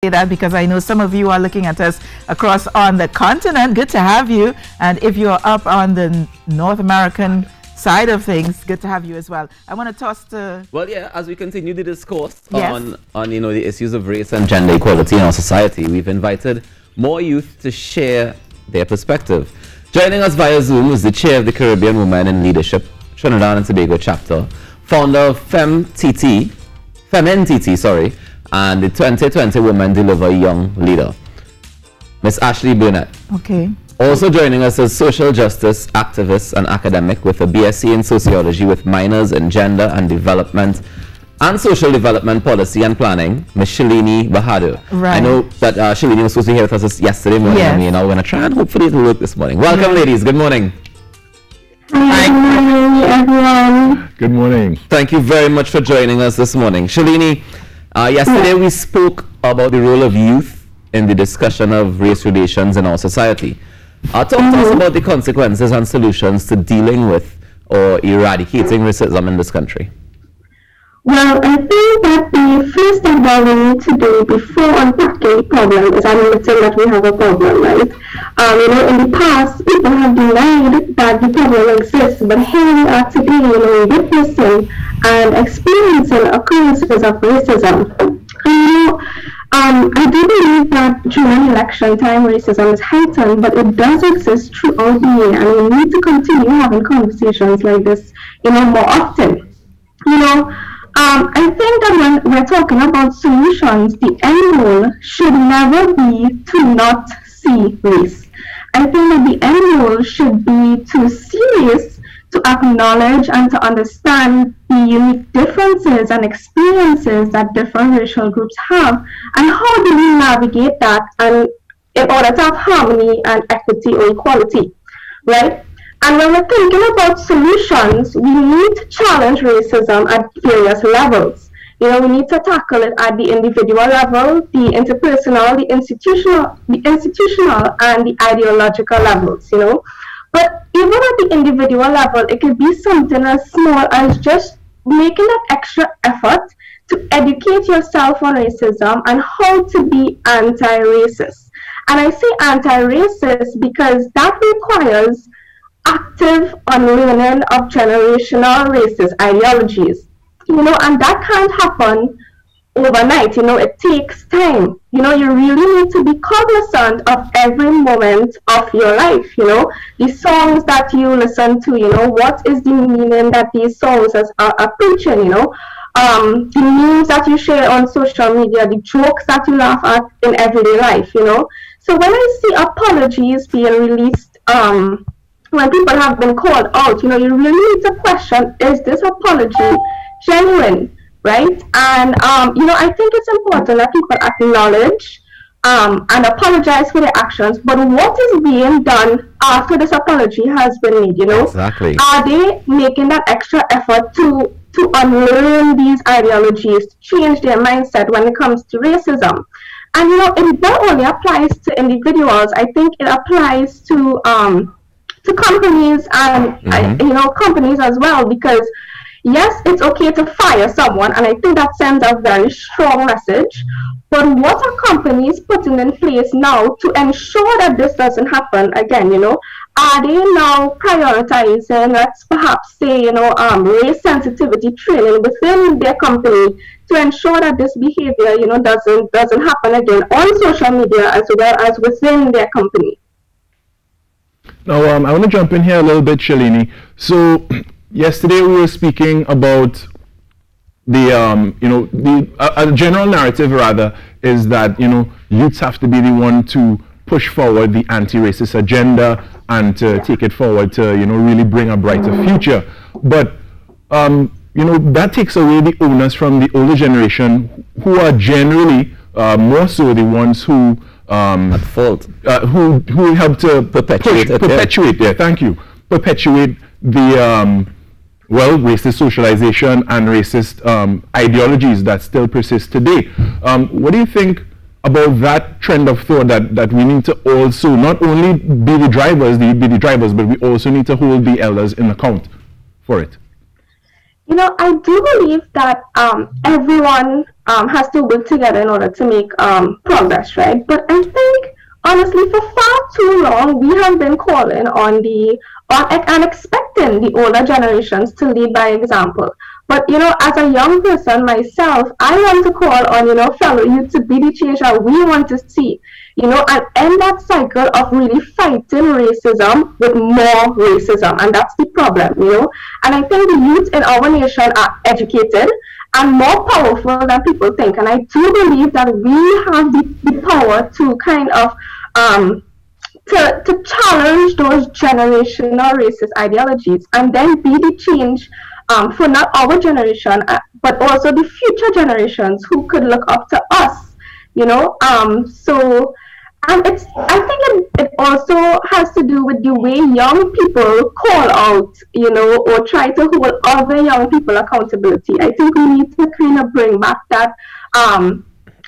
that because I know some of you are looking at us across on the continent. Good to have you. And if you're up on the North American side of things, good to have you as well. I want to toss to... Well, yeah, as we continue the discourse on the issues of race and gender equality in our society, we've invited more youth to share their perspective. Joining us via Zoom is the chair of the Caribbean Women in Leadership Trinidad and Tobago chapter, founder of FemNTT, and the 2020 Women Deliver Young Leader, Miss Ashley Burnett. Okay. Also joining us is social justice activist and academic with a BSc in sociology with minors in gender and development and social development policy and planning, Ms. Shalini Bahadur. Right. I know that Shalini was supposed to be here with us yesterday morning. Yes. I mean, we're going to try and hopefully it will work this morning. Welcome, ladies. Good morning. Hi. Good morning, everyone. Good morning. Thank you very much for joining us this morning. Shalini, yesterday we spoke about the role of youth in the discussion of race relations in our society. Talk to us about the consequences and solutions to dealing with or eradicating racism in this country. Well, I think that the first thing that we need to do before unpacking the problem is admitting that we have a problem, right? In the past, people have denied that the problem exists, but here we are today, witnessing and experiencing occurrences of racism. I do believe that during election time, racism is heightened, but it does exist throughout the year, and we need to continue having conversations like this, more often. I think that when we're talking about solutions, the end goal should never be to not see race. I think that the end goal should be to see race, to acknowledge and to understand the unique differences and experiences that different racial groups have, and how do we navigate that and in order to have harmony and equity or equality, right? And when we're thinking about solutions, we need to challenge racism at various levels. We need to tackle it at the individual level, the interpersonal, the institutional, and the ideological levels, But even at the individual level, it could be something as small as just making that extra effort to educate yourself on racism and how to be anti-racist. And I say anti-racist because that requires active unlearning of generational racist ideologies, and that can't happen overnight. It takes time. You really need to be cognizant of every moment of your life. The songs that you listen to, what is the meaning that these songs are preaching, the memes that you share on social media, the jokes that you laugh at in everyday life, So when I see apologies being released, when people have been called out, you really need to question, is this apology genuine, right? And, I think it's important that people acknowledge and apologize for their actions, but what is being done after this apology has been made, Exactly. Are they making that extra effort to unlearn these ideologies, to change their mindset when it comes to racism? And, it not only applies to individuals, I think it applies to companies and companies as well, because yes, it's okay to fire someone, and I think that sends a very strong message, but what are companies putting in place now to ensure that this doesn't happen again? Are they now prioritizing, let's perhaps say, race sensitivity training within their company to ensure that this behavior doesn't happen again on social media as well as within their company? Now, I want to jump in here a little bit, Shalini. So, yesterday we were speaking about the general narrative, rather, is that, youths have to be the one to push forward the anti-racist agenda and to take it forward to, really bring a brighter future. But, that takes away the onus from the older generation, who are generally more so the ones who at fault, who help to perpetuate the racist socialization and racist ideologies that still persist today. What do you think about that trend of thought, that we need to also not only be the drivers, but we also need to hold the elders in account for it? You know, I do believe that everyone has to work together in order to make progress, right? But I think, honestly, for far too long, we have been calling on and expecting the older generations to lead by example. But, you know, as a young person myself, I want to call on, you know, fellow youth to be the change that we want to see, you know, and end that cycle of really fighting racism with more racism. And that's the problem, you know. And I think the youth in our nation are educated and more powerful than people think. And I do believe that we have the power to kind of to challenge those generational racist ideologies and then be the change for not our generation, but also the future generations who could look up to us, you know. So, and I think it also has to do with the way young people call out, you know, or try to hold other young people accountability. I think we need to kind of bring back that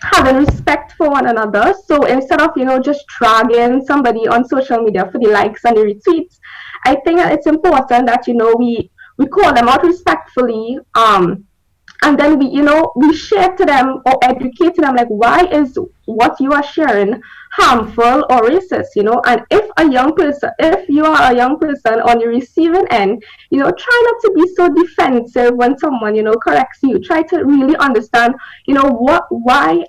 having respect for one another. So instead of, you know, just dragging somebody on social media for the likes and the retweets, I think that it's important that, you know, we call them out respectfully, and then we share to them or educate them, like, why is what you are sharing harmful or racist, you know? And if you are a young person on the receiving end, you know, try not to be so defensive when someone, you know, corrects you. Try to really understand, you know, why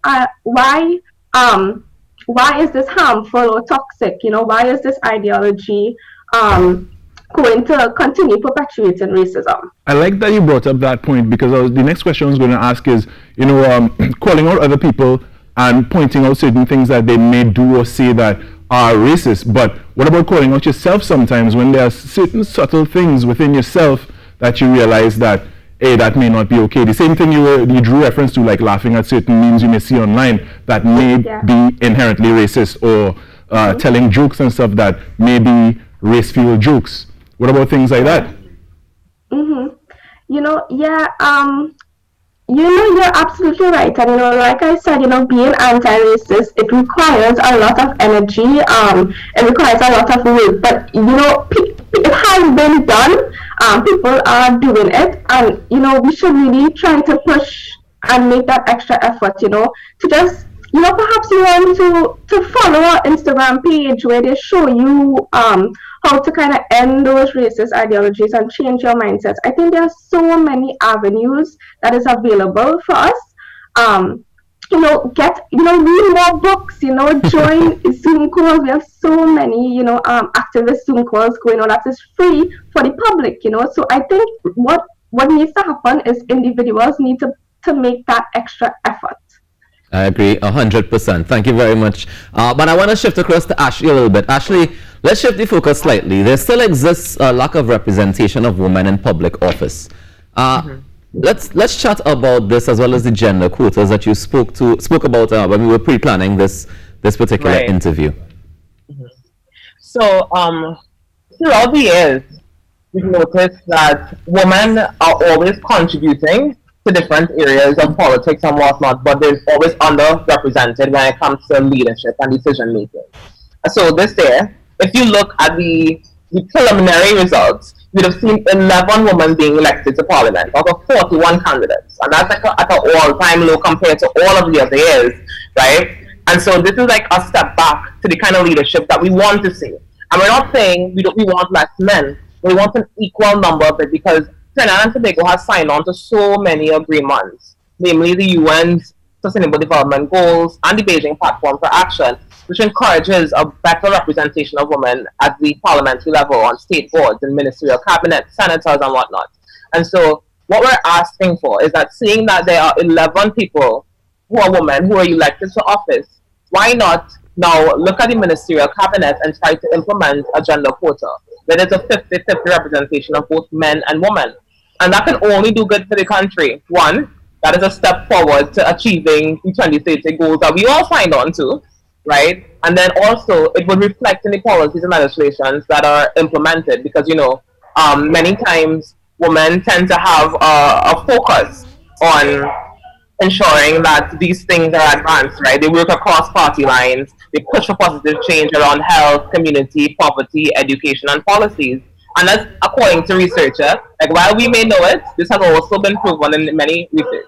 is this harmful or toxic? You know, why is this ideology going to continue perpetuating racism? I like that you brought up that point, because the next question I was going to ask is, you know, calling out other people and pointing out certain things that they may do or say that are racist. But what about calling out yourself sometimes when there are certain subtle things within yourself that you realize that, hey, that may not be okay? The same thing you drew reference to, like laughing at certain memes you may see online that may be inherently racist, or telling jokes and stuff that may be race-fueled jokes. What about things like that? You know, you know, you're absolutely right. And, you know, like I said, you know, being anti-racist, it requires a lot of energy. It requires a lot of work. But, you know, it has been done. People are doing it. And, you know, we should really try to push and make that extra effort, you know, to just, you know, perhaps you want to follow our Instagram page where they show you how to kind of end those racist ideologies and change your mindset. I think there are so many avenues that is available for us. You know, read more books, you know, join Zoom calls. We have so many, you know, activist Zoom calls going on that is free for the public, you know. So I think what needs to happen is individuals need to make that extra effort. I agree 100%. Thank you very much. But I want to shift across to Ashley a little bit. Ashley, let's shift the focus slightly. There still exists a lack of representation of women in public office. Let's chat about this, as well as the gender quotas that you spoke about when we were pre-planning this particular interview. So throughout the years, we've noticed that women are always contributing to different areas of politics and whatnot, but they're always underrepresented when it comes to leadership and decision making. So this year, if you look at the preliminary results, you'd have seen 11 women being elected to parliament out of 41 candidates, and that's like at an all-time low compared to all of the other years, right? And so this is like a step back to the kind of leadership that we want to see. And we're not saying we want less men, we want an equal number of it, because Trinidad and Tobago has signed on to so many agreements, namely the UN's Sustainable Development Goals and the Beijing Platform for Action, which encourages a better representation of women at the parliamentary level, on state boards and ministerial cabinets, senators and whatnot. And so what we're asking for is that, seeing that there are 11 people who are women who are elected to office, why not now look at the ministerial cabinet and try to implement a gender quota, where there's a 50-50 representation of both men and women. And that can only do good for the country. One, that is a step forward to achieving the 2030 goals that we all signed on to, right? And then also, it would reflect in the policies and legislations that are implemented, because, you know, many times women tend to have a focus on ensuring that these things are advanced, right? They work across party lines, they push for positive change around health, community, poverty, education, and policies. And that's according to researchers. Like, while we may know it, this has also been proven in many research.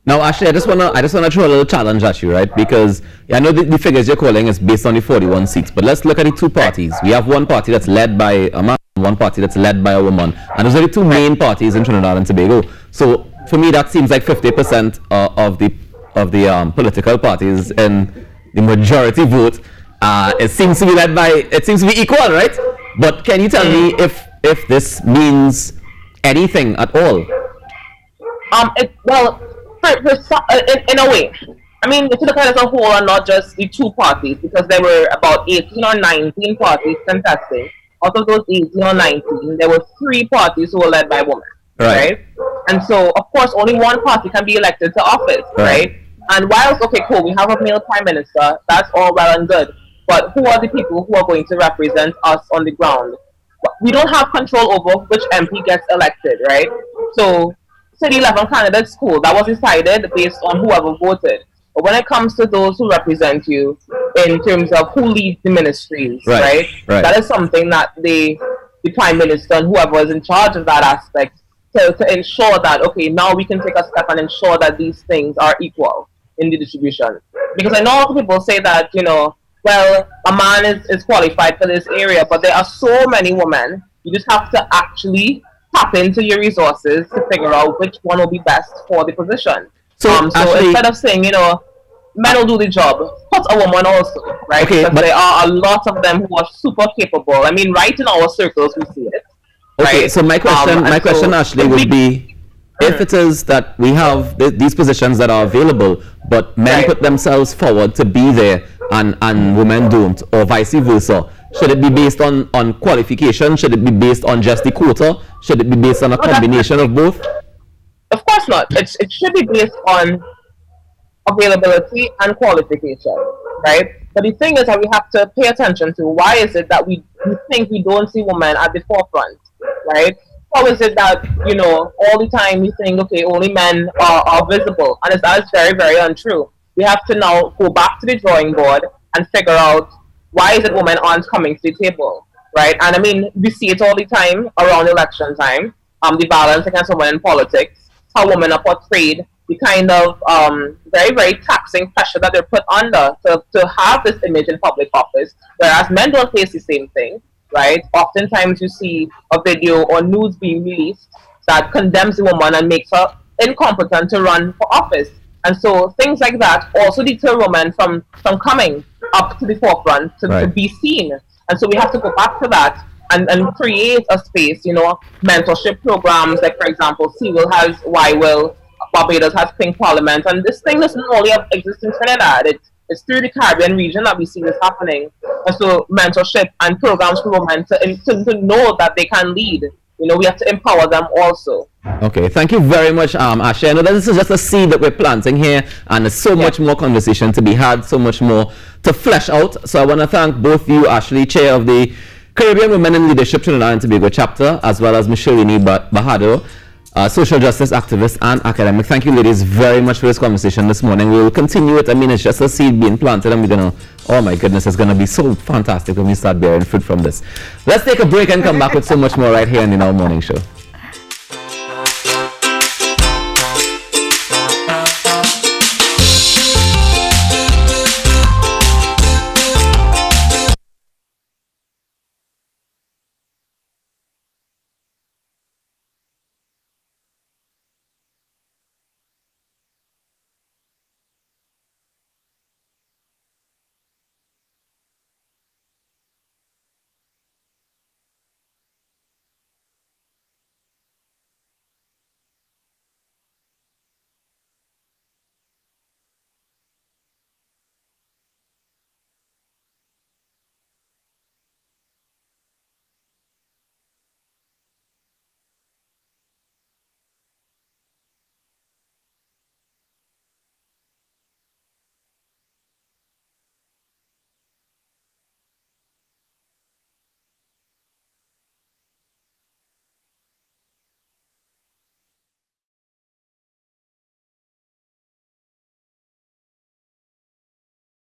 Now, Ashley, I just wanna throw a little challenge at you, right? Because I know the figures you're calling is based on the 41 seats, but let's look at the two parties. We have one party that's led by a man, one party that's led by a woman, and those are the two main parties in Trinidad and Tobago. So, for me, that seems like 50% of the political parties in the majority vote. It seems to be led by. It seems to be equal, right? But can you tell me if this means anything at all? Well. In a way, I mean, if you look at it as a whole and not just the two parties, because there were about 18 or 19 parties contesting. Out of those 18 or 19, there were 3 parties who were led by women, right? And so, of course, only one party can be elected to office, right? And whilst, okay, cool, we have a male prime minister, that's all well and good, but who are the people who are going to represent us on the ground? We don't have control over which MP gets elected, right? So, say the 11 candidate school, that was decided based on whoever voted. But when it comes to those who represent you in terms of who leads the ministries, right? That is something that the prime minister and whoever is in charge of that aspect to ensure that, okay, now we can take a step and ensure that these things are equal in the distribution. Because I know a lot of people say that, you know, well, a man is qualified for this area, but there are so many women. You just have to actually tap into your resources to figure out which one will be best for the position. So actually, instead of saying, you know, men will do the job, put a woman also, right? Okay, because there are a lot of them who are super capable. I mean, right in our circles we see it. Okay, right? So my question, Ashley, would be, if it is that we have these positions that are available, but men put themselves forward to be there and women don't, or vice versa, should it be based on qualification? Should it be based on just the quota? Should it be based on a combination of both? Of course not. It should be based on availability and qualification, right? But the thing is that we have to pay attention to why is it that we think we don't see women at the forefront, right? How is it that, you know, all the time we think, okay, only men are visible? And that is very, very untrue. We have to now go back to the drawing board and figure out why is it women aren't coming to the table, right? And I mean, we see it all the time around election time, the violence against women in politics, how women are portrayed, the kind of very, very taxing pressure that they're put under to have this image in public office, whereas men don't face the same thing, right? Oftentimes you see a video or news being released that condemns the woman and makes her incompetent to run for office. And so things like that also deter women from coming up to the forefront to be seen. And so we have to go back to that and create a space, you know, mentorship programs, like, for example, Seawell has YWIL, Barbados has Pink Parliament, and this thing doesn't only exist in Trinidad. It's through the Caribbean region that we see this happening. And so mentorship and programs for women to know that they can lead. You know, we have to empower them also. Okay, thank you very much, Ashley. I know that this is just a seed that we're planting here, and there's so much more conversation to be had, so much more to flesh out. So I want to thank both you, Ashley, Chair of the Caribbean Women in Leadership Trinidad and Tobago chapter, as well as Micheline Bahado, social justice activist and academic. Thank you, ladies, very much for this conversation this morning. We will continue it. I mean, it's just a seed being planted, and we're going to, oh my goodness, it's going to be so fantastic when we start bearing fruit from this. Let's take a break and come back with so much more right here on the Now Morning Show.